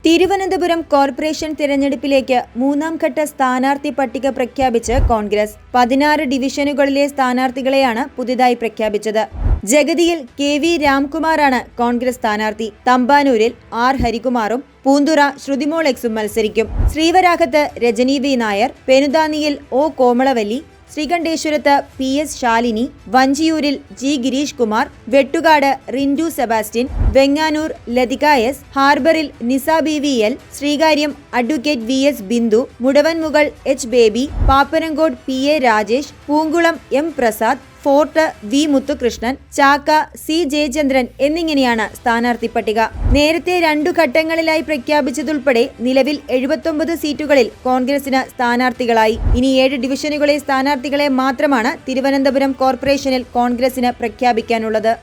Thiruvananthapuram corporation തിരഞ്ഞെടുപ്പിലേക്ക് മൂന്നാം ഘട്ട സ്ഥാനാർത്ഥി പട്ടിക പ്രഖ്യാപിച്ച് കോൺഗ്രസ്. 16 ഡിവിഷനുകളിലെ സ്ഥാനാർത്ഥികളെയാണ് പുതുതായി പ്രഖ്യാപിച്ചത്. ജഗതിയിൽ KV രാംകുമാറാണ് കോൺഗ്രസ് സ്ഥാനാർത്ഥി. തമ്പാനൂരിൽ R ഹരികുമാറും പൂന്തുറ ശ്രുതിമോൾ എക്സും മത്സരിക്കും. ശ്രീവരാഹത്ത് രജനി V നായർ, പെനുതാനിയിൽ O കോമളവല്ലി, ശ്രീകണ്ഠേശ്വരത്ത് PS ശാലിനി, വഞ്ചിയൂരിൽ G Girish Kumar, Vettukad Rindu Sebastian, Venganoor Lathika S, ഹാർബറിൽ Nisa BVL, Sreekaryam advocate VS Bindu, Mudavanmugal H Baby, Pappanamcode PA Rajesh, Poonkulam M Prasad, Fort V Muthukrishnan, Chakka C Jayachandran എന്നിങ്ങനെയാണ് സ്ഥാനാർത്ഥി പട്ടിക. നേരത്തെ 2 ഘട്ടങ്ങളിലായി പ്രഖ്യാപിച്ചതുൾപ്പെടെ നിലവിൽ 79 സീറ്റുകളിൽ കോൺഗ്രസിന് സ്ഥാനാർത്ഥികളായി. ഇനി 7 ഡിവിഷനുകളിലെ സ്ഥാനാർത്ഥികളെ മാത്രമാണ് തിരുവനന്തപുരം കോർപ്പറേഷനിൽ കോൺഗ്രസിന് പ്രഖ്യാപിക്കാനുള്ളത്.